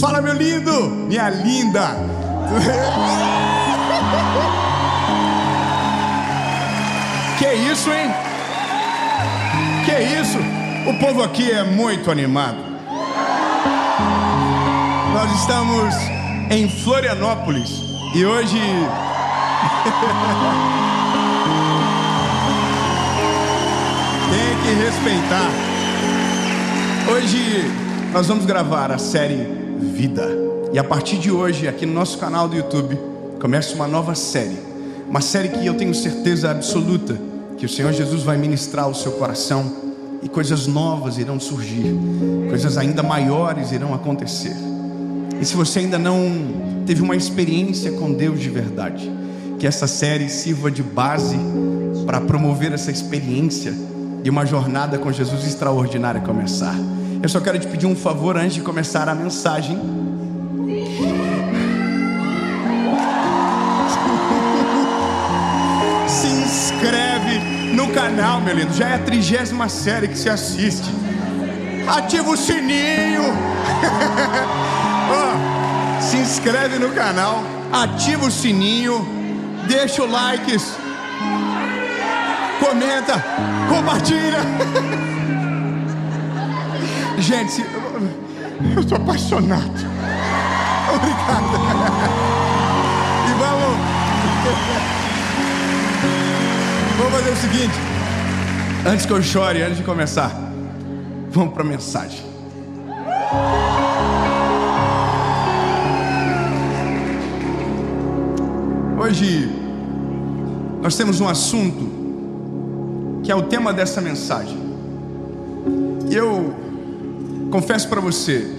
Fala, meu lindo, minha linda. Que isso, hein? Que isso? O povo aqui é muito animado. Nós estamos em Florianópolis e hoje tem que respeitar. Hoje nós vamos gravar a série Vida. E a partir de hoje, aqui no nosso canal do YouTube, começa uma nova série. Uma série que eu tenho certeza absoluta que o Senhor Jesus vai ministrar ao seu coração. E coisas novas irão surgir. Coisas ainda maiores irão acontecer. E se você ainda não teve uma experiência com Deus de verdade, que essa série sirva de base para promover essa experiência de uma jornada com Jesus extraordinária começar. Eu só quero te pedir um favor antes de começar a mensagem. Se inscreve no canal, meu lindo. Já é a 30ª série que você assiste. Ativa o sininho. Se inscreve no canal, ativa o sininho, deixa o like, comenta, compartilha. Gente, eu estou apaixonado. Obrigado. E vamos fazer o seguinte. Antes que eu chore, antes de começar, vamos para a mensagem. Hoje nós temos um assunto que é o tema dessa mensagem. E eu confesso para você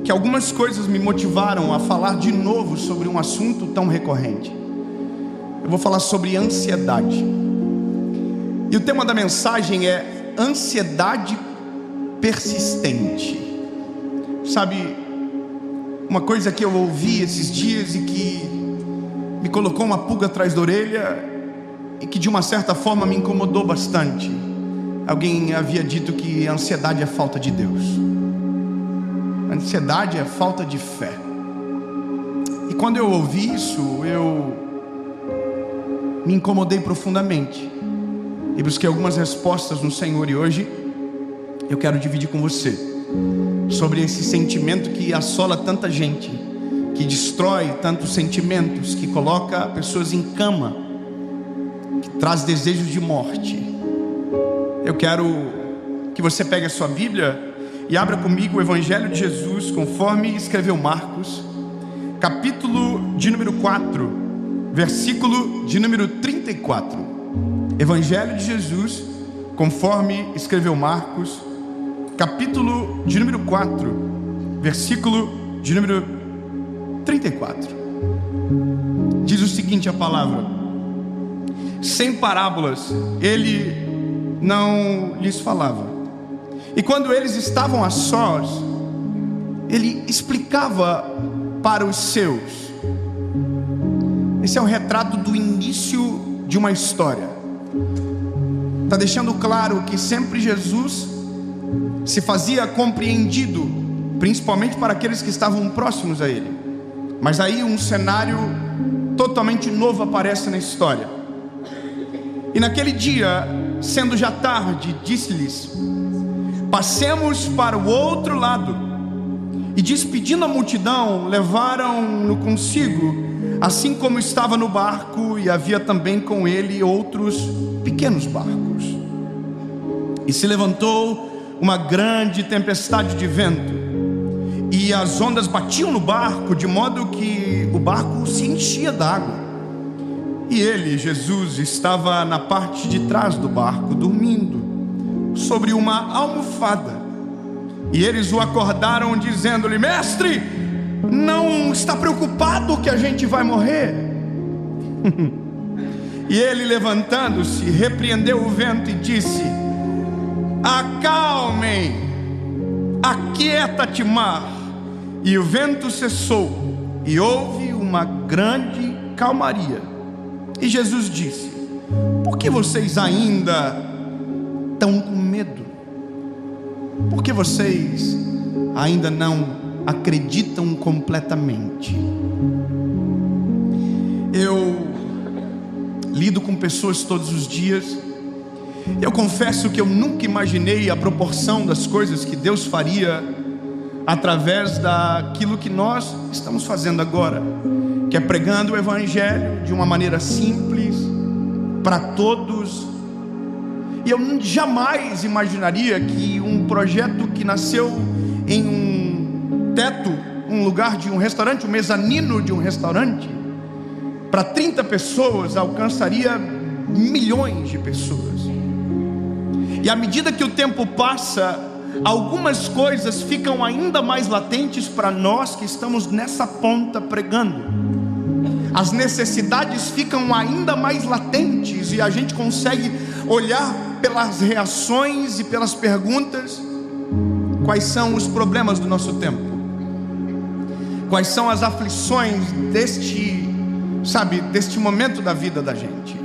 que algumas coisas me motivaram a falar de novo sobre um assunto tão recorrente. Eu vou falar sobre ansiedade. E o tema da mensagem é ansiedade persistente. Sabe, uma coisa que eu ouvi esses dias e que me colocou uma pulga atrás da orelha e que de uma certa forma me incomodou bastante. Alguém havia dito que a ansiedade é falta de Deus. A ansiedade é falta de fé. E quando eu ouvi isso, eu me incomodei profundamente e busquei algumas respostas no Senhor. E hoje eu quero dividir com você sobre esse sentimento que assola tanta gente, que destrói tantos sentimentos, que coloca pessoas em cama, que traz desejos de morte. Eu quero que você pegue a sua Bíblia e abra comigo o Evangelho de Jesus, conforme escreveu Marcos, capítulo de número 4, versículo de número 34. Evangelho de Jesus, conforme escreveu Marcos, capítulo de número 4, versículo de número 34. Diz o seguinte a palavra: sem parábolas ele não lhes falava, e quando eles estavam a sós, ele explicava para os seus. Esse é o retrato do início de uma história. Está deixando claro que sempre Jesus se fazia compreendido, principalmente para aqueles que estavam próximos a ele. Mas aí um cenário totalmente novo aparece na história. E naquele dia, sendo já tarde, disse-lhes: passemos para o outro lado. E despedindo a multidão, levaram-no consigo, assim como estava no barco, e havia também com ele outros pequenos barcos. E se levantou uma grande tempestade de vento, e as ondas batiam no barco, de modo que o barco se enchia d'água. E ele, Jesus, estava na parte de trás do barco, dormindo sobre uma almofada. E eles o acordaram, dizendo-lhe: mestre, não está preocupado que a gente vai morrer? E ele, levantando-se, repreendeu o vento e disse: acalmem, aquieta-te, mar. E o vento cessou, e houve uma grande calmaria. E Jesus disse: por que vocês ainda estão com medo? Por que vocês ainda não acreditam completamente. Eu lido com pessoas todos os dias. Eu confesso que eu nunca imaginei a proporção das coisas que Deus faria através daquilo que nós estamos fazendo agora, que é pregando o Evangelho de uma maneira simples, para todos. E eu jamais imaginaria que um projeto que nasceu em um teto, um lugar de um restaurante, um mezanino de um restaurante, para 30 pessoas, alcançaria milhões de pessoas. E à medida que o tempo passa, algumas coisas ficam ainda mais latentes para nós que estamos nessa ponta pregando. As necessidades ficam ainda mais latentes e a gente consegue olhar pelas reações e pelas perguntas quais são os problemas do nosso tempo, quais são as aflições deste momento da vida da gente.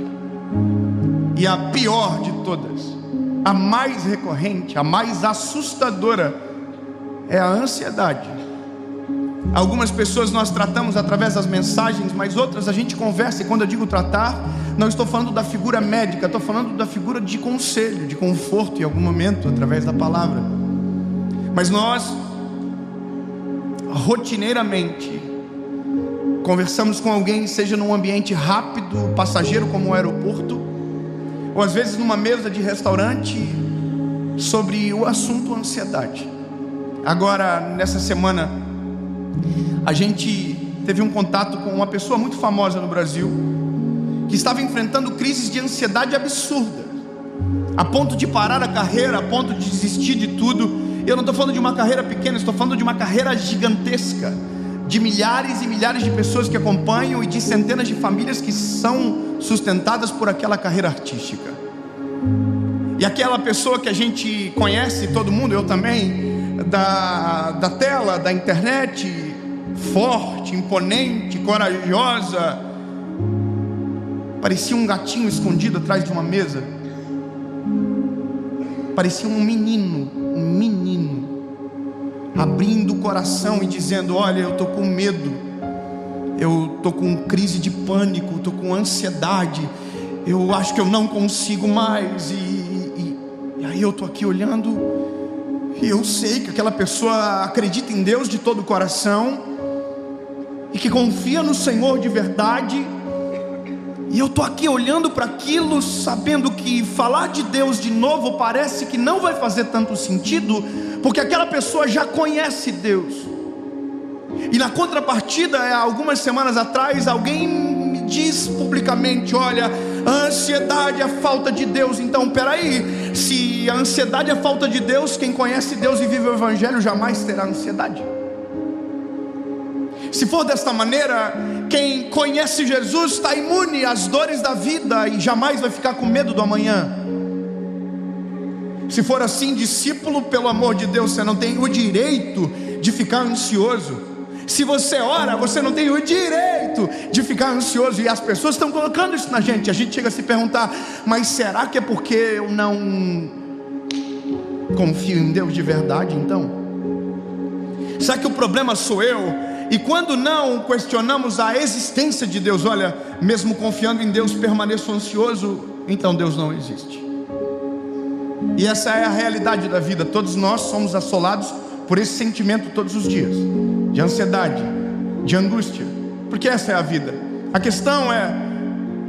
E a pior de todas, a mais recorrente, a mais assustadora, é a ansiedade. Algumas pessoas nós tratamos através das mensagens, mas outras a gente conversa. E quando eu digo tratar, não estou falando da figura médica, estou falando da figura de conselho, de conforto em algum momento, através da palavra. Mas nós, rotineiramente, conversamos com alguém, seja num ambiente rápido, passageiro como o aeroporto, ou às vezes numa mesa de restaurante, sobre o assunto ansiedade. Agora, nessa semana, a gente teve um contato com uma pessoa muito famosa no Brasil, que estava enfrentando crises de ansiedade absurda, a ponto de parar a carreira, a ponto de desistir de tudo. Eu não estou falando de uma carreira pequena, estou falando de uma carreira gigantesca, de milhares e milhares de pessoas que acompanham e de centenas de famílias que são sustentadas por aquela carreira artística. E aquela pessoa que a gente conhece, todo mundo, eu também, da tela, da internet, forte, imponente, corajosa, parecia um gatinho escondido atrás de uma mesa, parecia um menino, abrindo o coração e dizendo: olha, eu estou com medo, eu estou com crise de pânico, estou com ansiedade, eu acho que eu não consigo mais. E aí eu estou aqui olhando, e eu sei que aquela pessoa acredita em Deus de todo o coração, e que confia no Senhor de verdade. E eu estou aqui olhando para aquilo, sabendo que falar de Deus de novo parece que não vai fazer tanto sentido, porque aquela pessoa já conhece Deus. E na contrapartida, algumas semanas atrás, alguém me diz publicamente: olha, a ansiedade é falta de Deus. Então peraí, se a ansiedade é falta de Deus, quem conhece Deus e vive o Evangelho jamais terá ansiedade. Se for desta maneira, quem conhece Jesus está imune às dores da vida e jamais vai ficar com medo do amanhã. Se for assim, discípulo, pelo amor de Deus, você não tem o direito de ficar ansioso. Se você ora, você não tem o direito de ficar ansioso. E as pessoas estão colocando isso na gente. A gente chega a se perguntar: mas será que é porque eu não confio em Deus de verdade então? Será que o problema sou eu? E quando não questionamos a existência de Deus, olha, mesmo confiando em Deus permaneço ansioso, então Deus não existe. E essa é a realidade da vida. Todos nós somos assolados por esse sentimento todos os dias, de ansiedade, de angústia, porque essa é a vida. A questão é: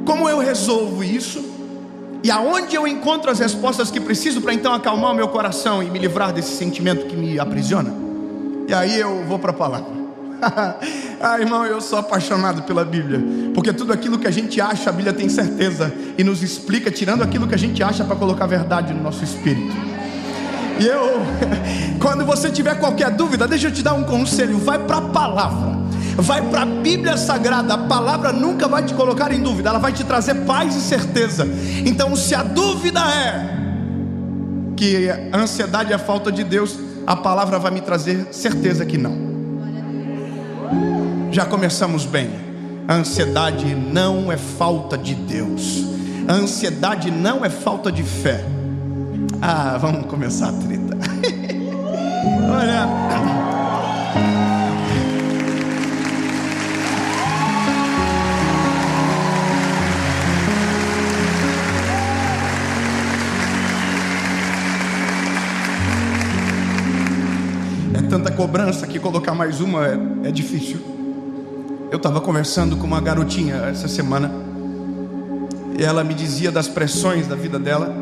como eu resolvo isso? E aonde eu encontro as respostas que preciso para então acalmar o meu coração e me livrar desse sentimento que me aprisiona? E aí eu vou para a palavra. Irmão, eu sou apaixonado pela Bíblia, porque tudo aquilo que a gente acha, a Bíblia tem certeza e nos explica, tirando aquilo que a gente acha para colocar verdade no nosso espírito. E quando você tiver qualquer dúvida, deixa eu te dar um conselho: vai para a palavra, vai para a Bíblia Sagrada. A palavra nunca vai te colocar em dúvida, ela vai te trazer paz e certeza. Então, se a dúvida é que a ansiedade é a falta de Deus, a palavra vai me trazer certeza que não. Já começamos bem. A ansiedade não é falta de Deus, a ansiedade não é falta de fé. Vamos começar a treta. Olha, tanta cobrança que colocar mais uma é difícil. Eu estava conversando com uma garotinha essa semana, e ela me dizia das pressões da vida dela,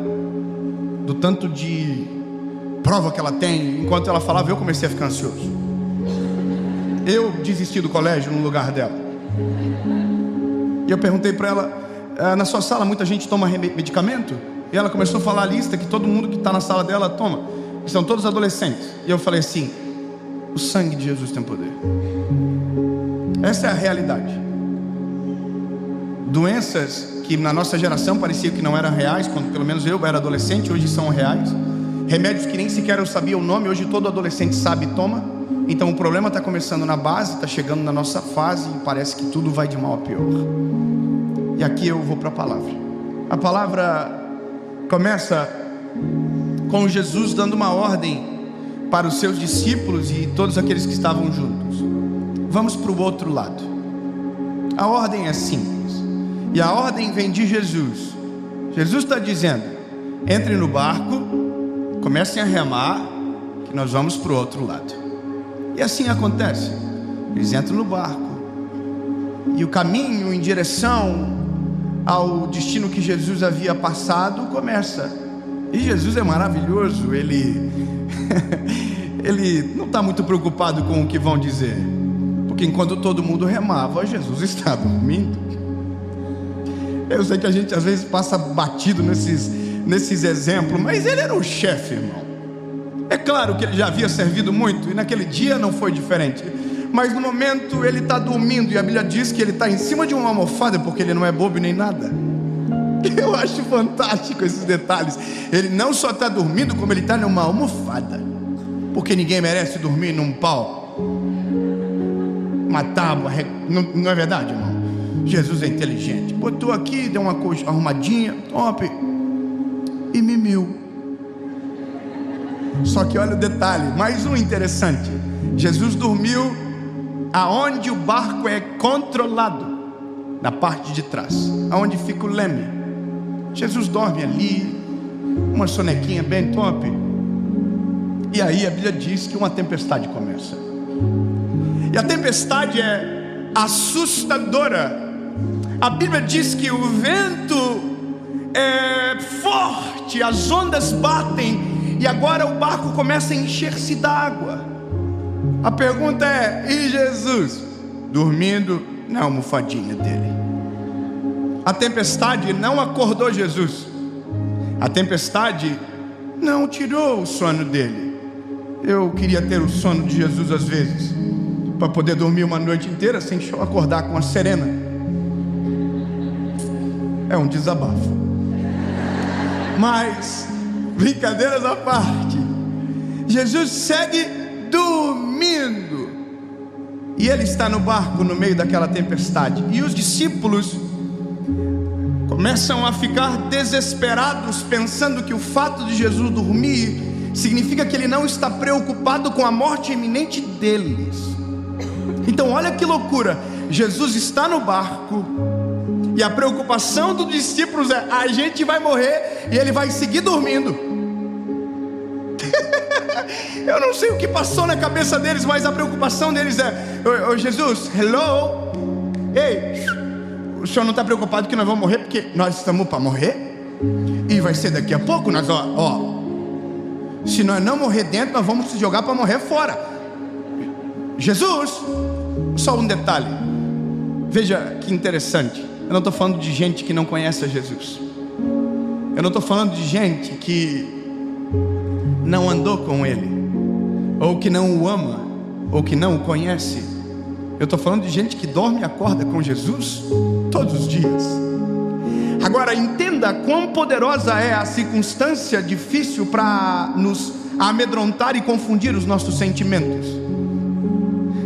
do tanto de prova que ela tem. Enquanto ela falava, eu comecei a ficar ansioso. Eu desisti do colégio no lugar dela. E eu perguntei para ela, na sua sala muita gente toma medicamento? E ela começou a falar a lista que todo mundo que está na sala dela toma. São todos adolescentes. E eu falei assim, o sangue de Jesus tem poder. Essa é a realidade. Doenças que na nossa geração parecia que não eram reais, quando pelo menos eu era adolescente, hoje são reais. Remédios que nem sequer eu sabia o nome, hoje todo adolescente sabe e toma. Então o problema está começando na base, está chegando na nossa fase e parece que tudo vai de mal a pior. E aqui eu vou para a palavra. A palavra começa com Jesus dando uma ordem para os seus discípulos e todos aqueles que estavam juntos. Vamos para o outro lado. A ordem é simples, e a ordem vem de Jesus. Jesus está dizendo, entre no barco, comecem a remar, que nós vamos para o outro lado. E assim acontece. Eles entram no barco, e o caminho em direção ao destino que Jesus havia passado começa. E Jesus é maravilhoso, ele não está muito preocupado com o que vão dizer, porque enquanto todo mundo remava, Jesus está dormindo. Eu sei que a gente às vezes passa batido nesses exemplos, mas ele era o chefe, irmão. É claro que ele já havia servido muito, e naquele dia não foi diferente, mas no momento ele está dormindo, e a Bíblia diz que ele está em cima de uma almofada, porque ele não é bobo nem nada. Eu acho fantástico esses detalhes. Ele não só está dormindo, como ele está numa almofada, porque ninguém merece dormir num pau, uma tábua. Não é verdade, irmão? Jesus é inteligente, botou aqui, deu uma coisa arrumadinha, top, e mimiu. Só que olha o detalhe, mais um interessante. Jesus dormiu aonde o barco é controlado, na parte de trás, aonde fica o leme. Jesus dorme ali, uma sonequinha bem top. E aí a Bíblia diz que uma tempestade começa. E a tempestade é assustadora. A Bíblia diz que o vento é forte, as ondas batem, e agora o barco começa a encher-se d'água. A pergunta é, e Jesus? Dormindo na almofadinha dele. A tempestade não acordou Jesus. A tempestade não tirou o sono dele. Eu queria ter o sono de Jesus às vezes, para poder dormir uma noite inteira sem acordar com a serena. É um desabafo. Mas, brincadeiras à parte, Jesus segue dormindo, e ele está no barco no meio daquela tempestade. E os discípulos começam a ficar desesperados, pensando que o fato de Jesus dormir significa que ele não está preocupado com a morte iminente deles. Então olha que loucura, Jesus está no barco, e a preocupação dos discípulos é, a gente vai morrer, e ele vai seguir dormindo. Eu não sei o que passou na cabeça deles, mas a preocupação deles é, ô Jesus, hello, ei, o senhor não está preocupado que nós vamos morrer, porque nós estamos para morrer, e vai ser daqui a pouco. Nós, se nós não morrer dentro, nós vamos se jogar para morrer fora. Jesus, só um detalhe, veja que interessante. Eu não estou falando de gente que não conhece a Jesus. Eu não estou falando de gente que não andou com Ele, ou que não o ama, ou que não o conhece. Eu estou falando de gente que dorme e acorda com Jesus todos os dias. Agora entenda quão poderosa é a circunstância difícil para nos amedrontar e confundir os nossos sentimentos.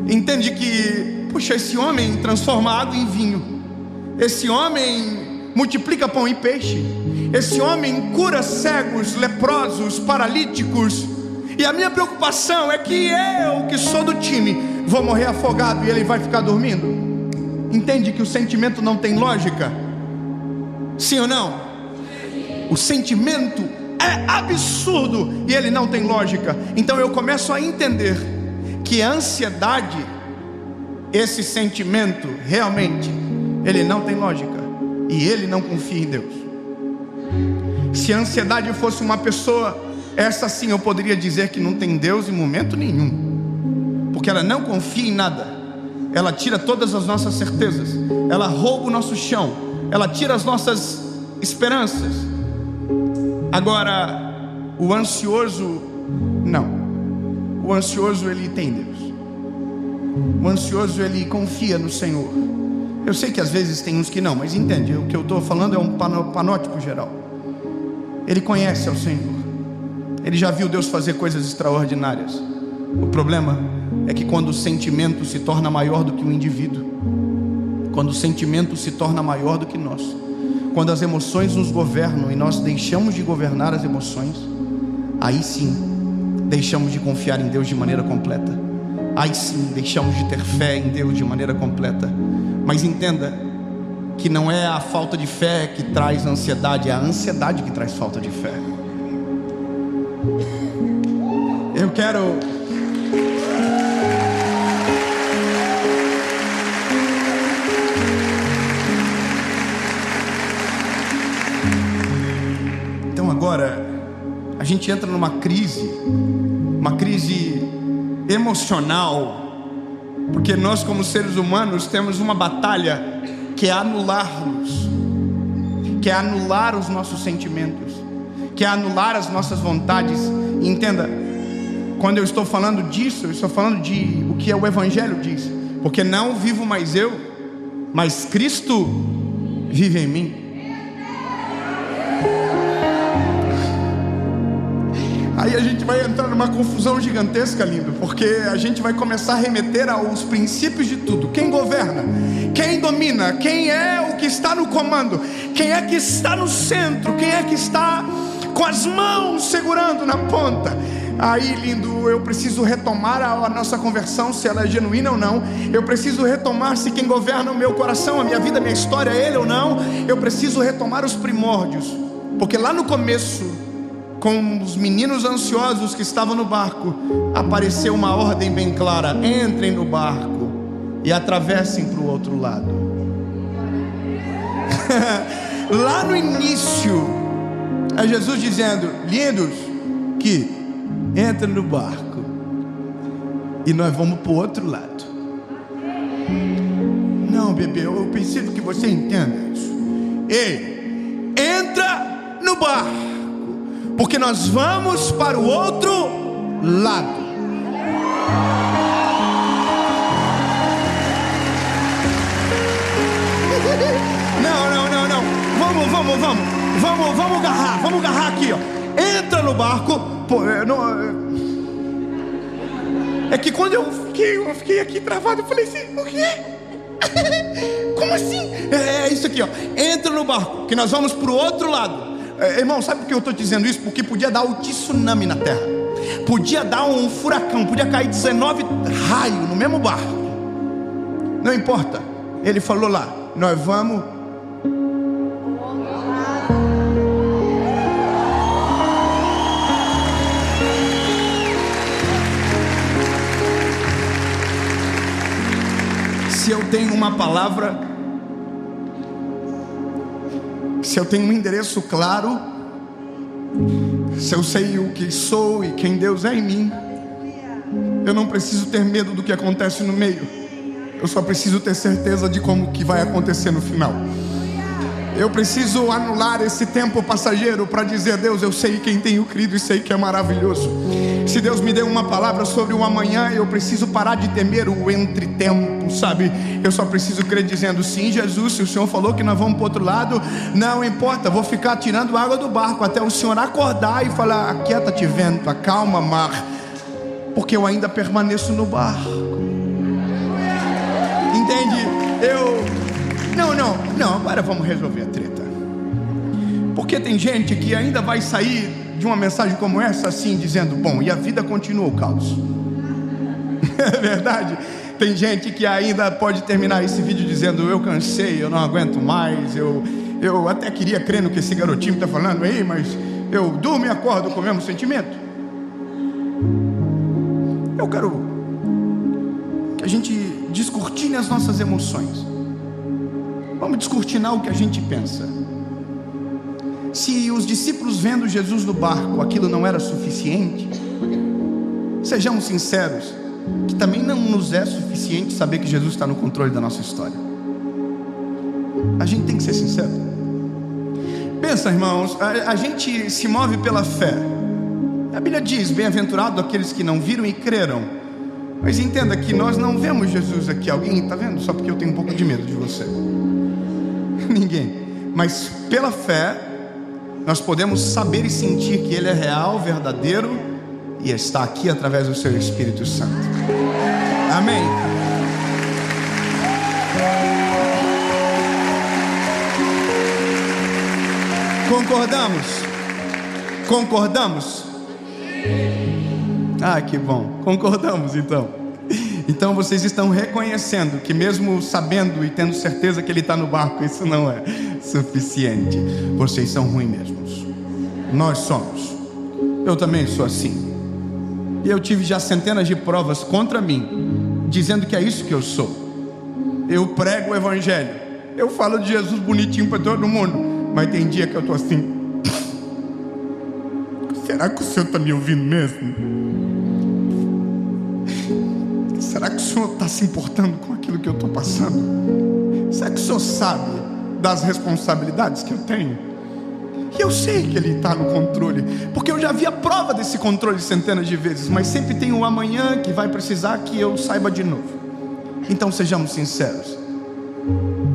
Entende que, puxa, esse homem transforma água em vinho, esse homem multiplica pão e peixe, esse homem cura cegos, leprosos, paralíticos, e a minha preocupação é que eu, que sou do time, vou morrer afogado e ele vai ficar dormindo. Entende que o sentimento não tem lógica? Sim ou não? O sentimento é absurdo e ele não tem lógica. Então eu começo a entender que a ansiedade, esse sentimento, realmente, ele não tem lógica. E ele não confia em Deus. Se a ansiedade fosse uma pessoa, essa sim eu poderia dizer que não tem Deus em momento nenhum. Porque ela não confia em nada. Ela tira todas as nossas certezas. Ela rouba o nosso chão. Ela tira as nossas esperanças. Agora, o ansioso, não. O ansioso, ele tem Deus. O ansioso, ele confia no Senhor. Eu sei que às vezes tem uns que não, mas entende, o que eu estou falando é um panótipo geral. Ele conhece ao Senhor. Ele já viu Deus fazer coisas extraordinárias. O problema é que quando o sentimento se torna maior do que o indivíduo, quando o sentimento se torna maior do que nós, quando as emoções nos governam e nós deixamos de governar as emoções, aí sim, deixamos de confiar em Deus de maneira completa. Aí sim, deixamos de ter fé em Deus de maneira completa. Mas entenda que não é a falta de fé que traz ansiedade, é a ansiedade que traz falta de fé. Eu quero... Então agora, a gente entra numa crise emocional, porque nós como seres humanos temos uma batalha que é anular-nos, que é anular os nossos sentimentos, que é anular as nossas vontades. E entenda, quando eu estou falando disso, eu estou falando de o que o Evangelho diz, porque não vivo mais eu, mas Cristo vive em mim. Aí a gente vai entrar numa confusão gigantesca, lindo, porque a gente vai começar a remeter aos princípios de tudo. Quem governa? Quem domina? Quem é o que está no comando? Quem é que está no centro? Quem é que está com as mãos segurando na ponta? Aí, lindo, eu preciso retomar a nossa conversão, se ela é genuína ou não. Eu preciso retomar se quem governa o meu coração, a minha vida, a minha história, é Ele ou não. Eu preciso retomar os primórdios, porque lá no começo, com os meninos ansiosos que estavam no barco, apareceu uma ordem bem clara: entrem no barco e atravessem para o outro lado. Lá no início, é Jesus dizendo: lindos, que entrem no barco e nós vamos para o outro lado. Não, bebê, eu preciso que você entenda isso. Ei, entra no barco, porque nós vamos para o outro lado. Não. Vamos agarrar aqui, ó. Entra no barco. Pô, é que quando eu fiquei aqui travado, eu falei assim: o quê? Como assim? É isso aqui, ó. Entra no barco, que nós vamos para o outro lado. Irmão, sabe por que eu estou dizendo isso? Porque podia dar o tsunami na terra, podia dar um furacão, podia cair 19 raios no mesmo barco. Não importa. Ele falou lá: nós vamos. Se eu tenho uma palavra, se eu tenho um endereço claro, se eu sei o que sou e quem Deus é em mim, eu não preciso ter medo do que acontece no meio. Eu só preciso ter certeza de como que vai acontecer no final. Eu preciso anular esse tempo passageiro para dizer: Deus, eu sei quem tenho crido e sei que é maravilhoso. Se Deus me deu uma palavra sobre o amanhã, eu preciso parar de temer o entretempo, sabe? Eu só preciso crer dizendo: sim, Jesus, se o Senhor falou que nós vamos para o outro lado, não importa, vou ficar tirando água do barco até o Senhor acordar e falar: aquieta-te vento, acalma mar, porque eu ainda permaneço no barco. Entende? Não, agora vamos resolver a treta. Porque tem gente que ainda vai sair de uma mensagem como essa assim, dizendo: bom, e a vida continua o caos. É verdade? Tem gente que ainda pode terminar esse vídeo dizendo: eu cansei, eu não aguento mais, eu até queria crer no que esse garotinho está falando aí, mas eu durmo e acordo com o mesmo sentimento. Eu quero que a gente descortine as nossas emoções. Vamos descortinar o que a gente pensa. Se os discípulos vendo Jesus no barco, aquilo não era suficiente, sejamos sinceros, que também não nos é suficiente saber que Jesus está no controle da nossa história. A gente tem que ser sincero. Pensa, irmãos, a gente se move pela fé. A Bíblia diz: bem-aventurado aqueles que não viram e creram. Mas entenda que nós não vemos Jesus aqui. Alguém está vendo? Só porque eu tenho um pouco de medo de você. Ninguém. Mas pela fé nós podemos saber e sentir que Ele é real, verdadeiro, e está aqui através do seu Espírito Santo. Amém. Concordamos? Concordamos? Ah, que bom. Concordamos então. Então vocês estão reconhecendo que mesmo sabendo e tendo certeza que Ele está no barco, isso não é suficiente. Vocês são ruins mesmos. Nós somos. Eu também sou assim. E eu tive já centenas de provas contra mim, dizendo que é isso que eu sou. Eu prego o Evangelho, eu falo de Jesus bonitinho para todo mundo, mas tem dia que eu estou assim: será que o Senhor está me ouvindo mesmo? Será que o Senhor está se importando com aquilo que eu estou passando? Será que o Senhor sabe das responsabilidades que eu tenho? E eu sei que Ele está no controle, porque eu já vi a prova desse controle centenas de vezes, mas sempre tem um amanhã que vai precisar que eu saiba de novo. Então sejamos sinceros,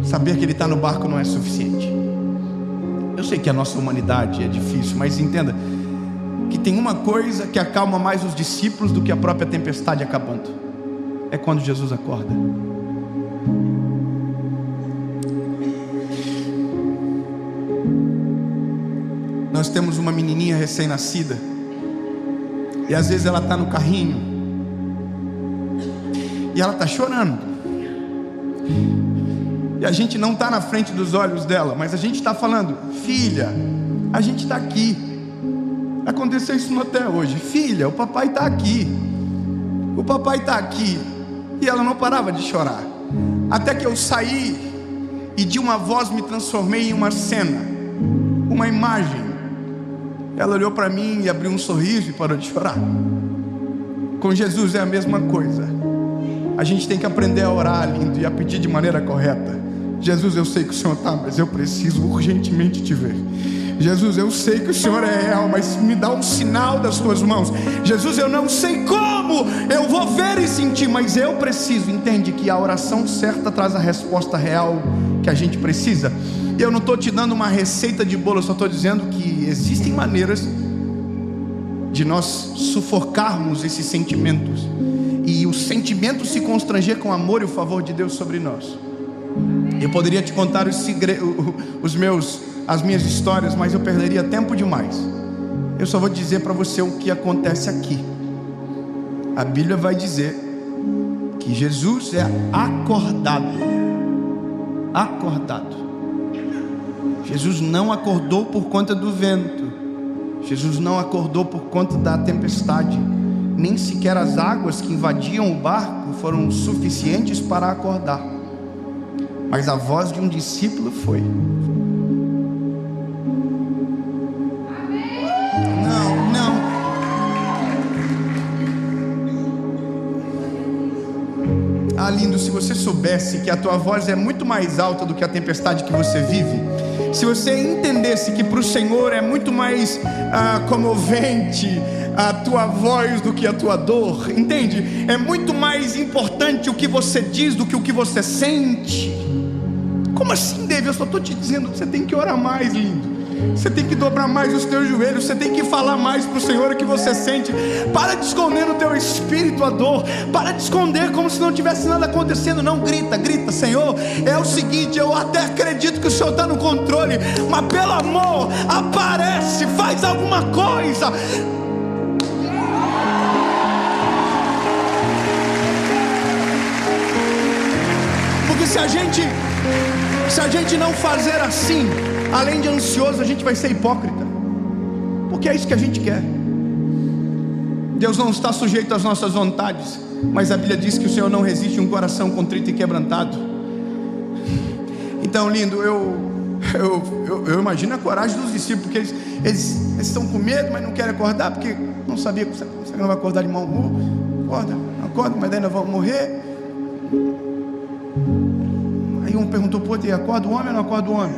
saber que Ele está no barco não é suficiente. Eu sei que a nossa humanidade é difícil, mas entenda que tem uma coisa que acalma mais os discípulos do que a própria tempestade acabando: é quando Jesus acorda. Nós temos uma menininha recém-nascida, e às vezes ela está no carrinho e ela está chorando, e a gente não está na frente dos olhos dela, mas a gente está falando: filha, a gente está aqui. Aconteceu isso até hoje: filha, o papai está aqui, o papai está aqui. E ela não parava de chorar, até que eu saí e de uma voz me transformei em uma cena, uma imagem. Ela olhou para mim e abriu um sorriso e parou de chorar. Com Jesus é a mesma coisa. A gente tem que aprender a orar, lindo, e a pedir de maneira correta. Jesus, eu sei que o Senhor está, mas eu preciso urgentemente te ver. Jesus, eu sei que o Senhor é real, mas me dá um sinal das suas mãos. Jesus, eu não sei como eu vou ver e sentir, mas eu preciso. Entende que a oração certa traz a resposta real que a gente precisa. Eu não estou te dando uma receita de bolo, eu só estou dizendo que existem maneiras de nós sufocarmos esses sentimentos, e o sentimento se constranger com o amor e o favor de Deus sobre nós. Eu poderia te contar as minhas histórias, mas eu perderia tempo demais. Eu só vou dizer para você o que acontece aqui. A Bíblia vai dizer que Jesus é acordado. Jesus não acordou por conta do vento. Jesus não acordou por conta da tempestade. Nem sequer as águas que invadiam o barco foram suficientes para acordar. Mas a voz de um discípulo foi. Não. Ah, lindo, se você soubesse que a tua voz é muito mais alta do que a tempestade que você vive, se você entendesse que para o Senhor é muito mais comovente a tua voz do que a tua dor, entende? É muito mais importante o que você diz do que o que você sente. Como assim, David? Eu só estou te dizendo que você tem que orar mais, lindo. Você tem que dobrar mais os teus joelhos. Você tem que falar mais para o Senhor o que você sente. Para de esconder no teu espírito a dor. Para de esconder como se não tivesse nada acontecendo. Não, grita, Senhor, é o seguinte: eu até acredito que o Senhor está no controle, mas pelo amor, aparece, faz alguma coisa. Porque se a gente não fazer assim, além de ansioso, a gente vai ser hipócrita, porque é isso que a gente quer. Deus não está sujeito às nossas vontades. mas a Bíblia diz que o Senhor não resiste um coração contrito e quebrantado. Então, lindo, eu imagino a coragem dos discípulos, porque eles estão com medo, mas não querem acordar, porque não sabia que você não vai acordar de mau humor. Acorda, mas daí nós vamos morrer. Aí um perguntou para o outro: acorda o homem ou não acorda o homem?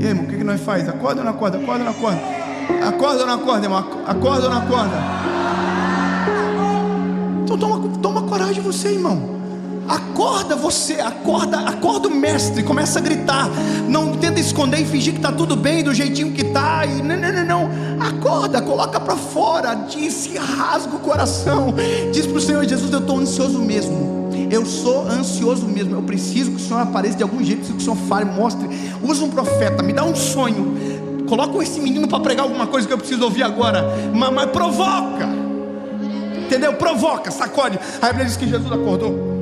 E aí, irmão, o que nós faz? Acorda ou não acorda? Acorda ou não acorda? Acorda ou não acorda, irmão? Acorda ou não acorda? Então toma coragem você, irmão. Acorda você, acorda o mestre, começa a gritar. Não tenta esconder e fingir que está tudo bem do jeitinho que está. Não, acorda, coloca para fora, se rasga o coração. Diz para o Senhor Jesus: eu estou ansioso mesmo. Eu sou ansioso mesmo. Eu preciso que o Senhor apareça de algum jeito. Preciso que o Senhor fale, mostre. Usa um profeta, me dá um sonho. Coloca esse menino para pregar alguma coisa que eu preciso ouvir agora. Mas provoca, entendeu? Provoca, sacode. A Bíblia diz que Jesus acordou.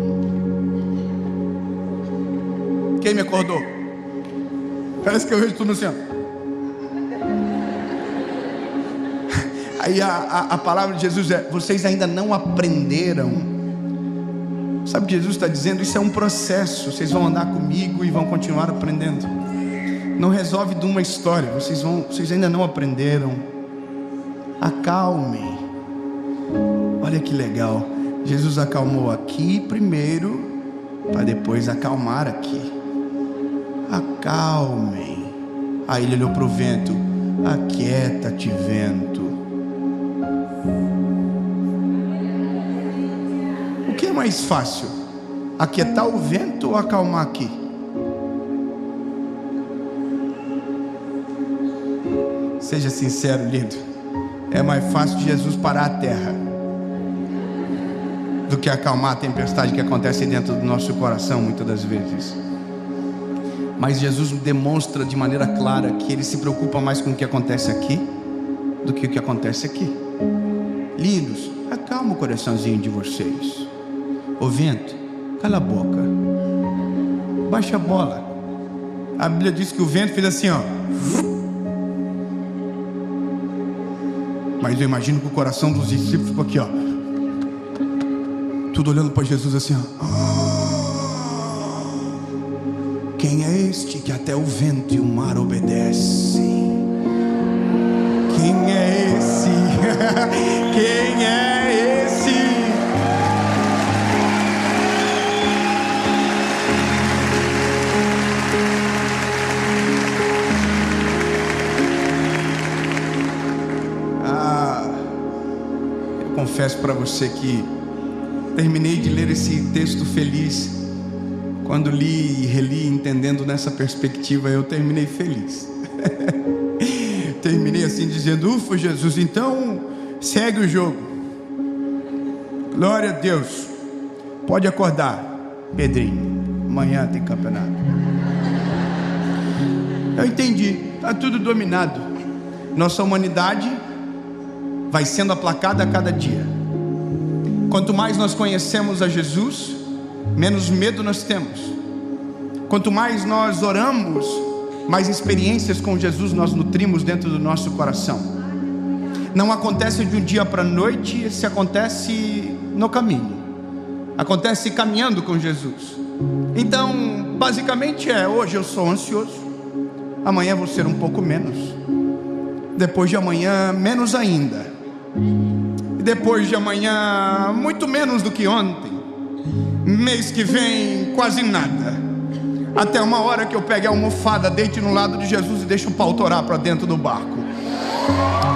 Quem me acordou? Parece que eu vejo tudo assim, ó. Aí a palavra de Jesus é: vocês ainda não aprenderam. Sabe o que Jesus está dizendo? Isso é um processo. Vocês vão andar comigo e vão continuar aprendendo. Não resolve de uma história. Vocês ainda não aprenderam. Acalmem. Olha que legal. Jesus acalmou aqui primeiro, para depois acalmar aqui. Acalmem. Aí ele olhou para o vento: aquieta-te, vento. O que é mais fácil? Aquietar o vento ou acalmar aqui? Seja sincero, lindo. É mais fácil de Jesus parar a terra do que acalmar a tempestade que acontece dentro do nosso coração muitas das vezes. Mas Jesus demonstra de maneira clara que Ele se preocupa mais com o que acontece aqui do que o que acontece aqui. Lindos, acalma o coraçãozinho de vocês. Ô vento, cala a boca, baixa a bola. A Bíblia diz que o vento fez assim, ó. Mas eu imagino que o coração dos discípulos ficou aqui, ó. Tudo olhando para Jesus assim, ó. Quem é este que até o vento e o mar obedecem? Quem é esse? Quem é esse? Eu confesso para você que terminei de ler esse texto feliz. Quando li e reli, entendendo nessa perspectiva, eu terminei feliz. Terminei assim dizendo: ufa, Jesus, então segue o jogo. Glória a Deus. Pode acordar, Pedrinho, amanhã tem campeonato. Eu entendi, está tudo dominado. Nossa humanidade vai sendo aplacada a cada dia. Quanto mais nós conhecemos a Jesus, menos medo nós temos. Quanto mais nós oramos, mais experiências com Jesus nós nutrimos dentro do nosso coração. Não acontece de um dia para a noite, se acontece no caminho, acontece caminhando com Jesus. Então, basicamente hoje eu sou ansioso, amanhã vou ser um pouco menos, depois de amanhã menos ainda, e depois de amanhã muito menos do que ontem. Mês que vem quase nada, até uma hora que eu pegue a almofada, deite no lado de Jesus e deixe o pau torar para dentro do barco.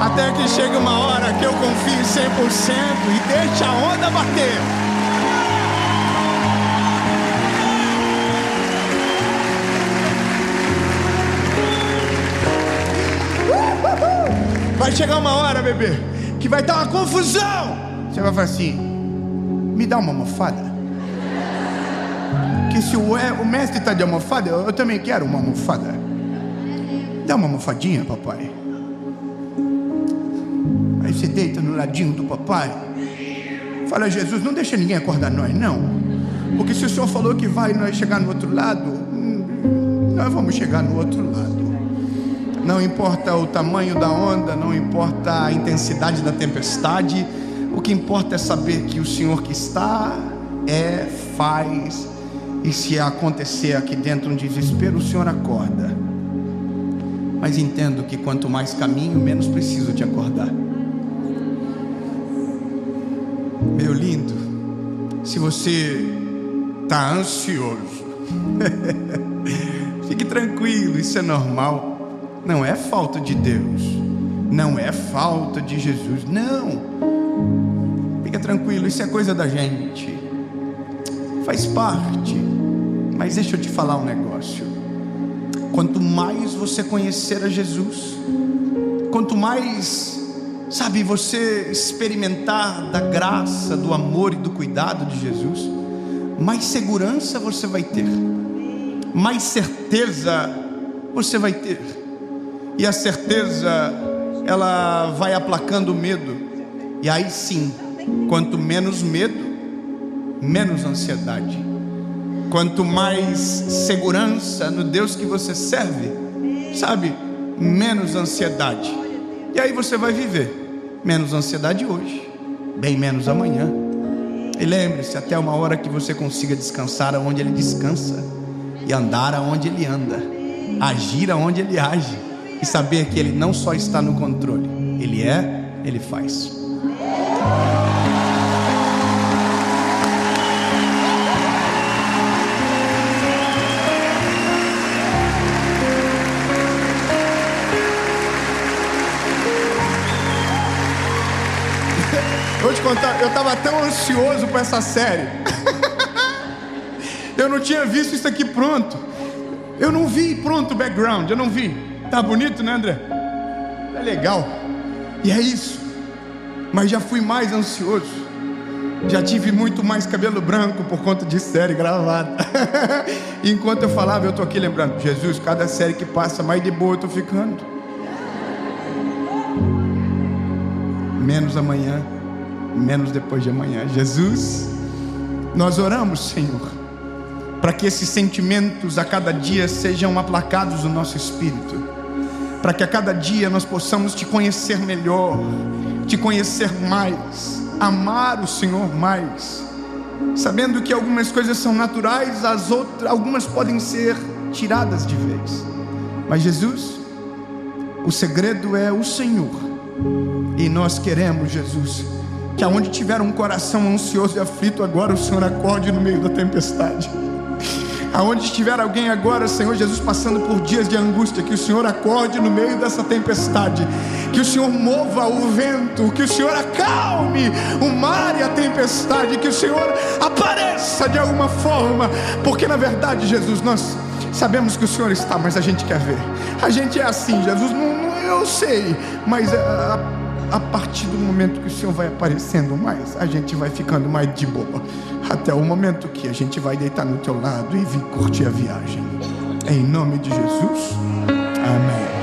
Até que chegue uma hora que eu confie 100% e deixe a onda bater. Vai chegar uma hora, bebê, que vai estar uma confusão. Você vai falar assim: me dá uma almofada. Que se o mestre está de almofada, eu também quero uma almofada. Dá uma almofadinha, papai. Aí você deita no ladinho do papai. Fala: Jesus, não deixa ninguém acordar nós, não. Porque se o Senhor falou que vai nós chegar no outro lado, nós vamos chegar no outro lado. Não importa o tamanho da onda, não importa a intensidade da tempestade, O que importa é saber que o Senhor que está, faz, e se acontecer aqui dentro um desespero, o Senhor acorda. Mas entendo que quanto mais caminho, menos preciso te acordar. Meu lindo, se você está ansioso, fique tranquilo, isso é normal. Não é falta de Deus, não é falta de Jesus, não. Fica tranquilo, isso é coisa da gente, faz parte. Mas deixa eu te falar um negócio. Quanto mais você conhecer a Jesus, quanto mais, sabe, você experimentar da graça, do amor e do cuidado de Jesus, mais segurança você vai ter, mais certeza você vai ter. E a certeza, ela vai aplacando o medo. E aí sim, quanto menos medo, menos ansiedade. Quanto mais segurança no Deus que você serve, sabe, menos ansiedade. E aí você vai viver menos ansiedade hoje, bem menos amanhã. E lembre-se, até uma hora que você consiga descansar aonde Ele descansa, e andar aonde Ele anda, agir aonde Ele age, e saber que Ele não só está no controle, Ele faz. Vou te contar, eu estava tão ansioso para essa série. Eu não tinha visto isso aqui pronto. Eu não vi pronto o background, eu não vi. Tá bonito, né, André? É legal. E é isso. Mas já fui mais ansioso. Já tive muito mais cabelo branco por conta de série gravada. E enquanto eu falava, eu tô aqui lembrando: Jesus, cada série que passa, mais de boa eu tô ficando. Menos amanhã, menos depois de amanhã. Jesus, nós oramos, Senhor, para que esses sentimentos a cada dia sejam aplacados no nosso espírito, para que a cada dia nós possamos te conhecer melhor, te conhecer mais, amar o Senhor mais, sabendo que algumas coisas são naturais, algumas podem ser tiradas de vez. Mas Jesus, o segredo é o Senhor. E nós queremos, Jesus, que aonde tiver um coração ansioso e aflito agora, o Senhor acorde no meio da tempestade. Aonde estiver alguém agora, Senhor Jesus, passando por dias de angústia, que o Senhor acorde no meio dessa tempestade, que o Senhor mova o vento, que o Senhor acalme o mar e a tempestade, que o Senhor apareça de alguma forma, porque na verdade, Jesus, nós sabemos que o Senhor está, mas a gente quer ver. A gente é assim, Jesus, eu sei, mas a partir do momento que o Senhor vai aparecendo mais, a gente vai ficando mais de boa, até o momento que a gente vai deitar no teu lado e vir curtir a viagem. Em nome de Jesus, amém.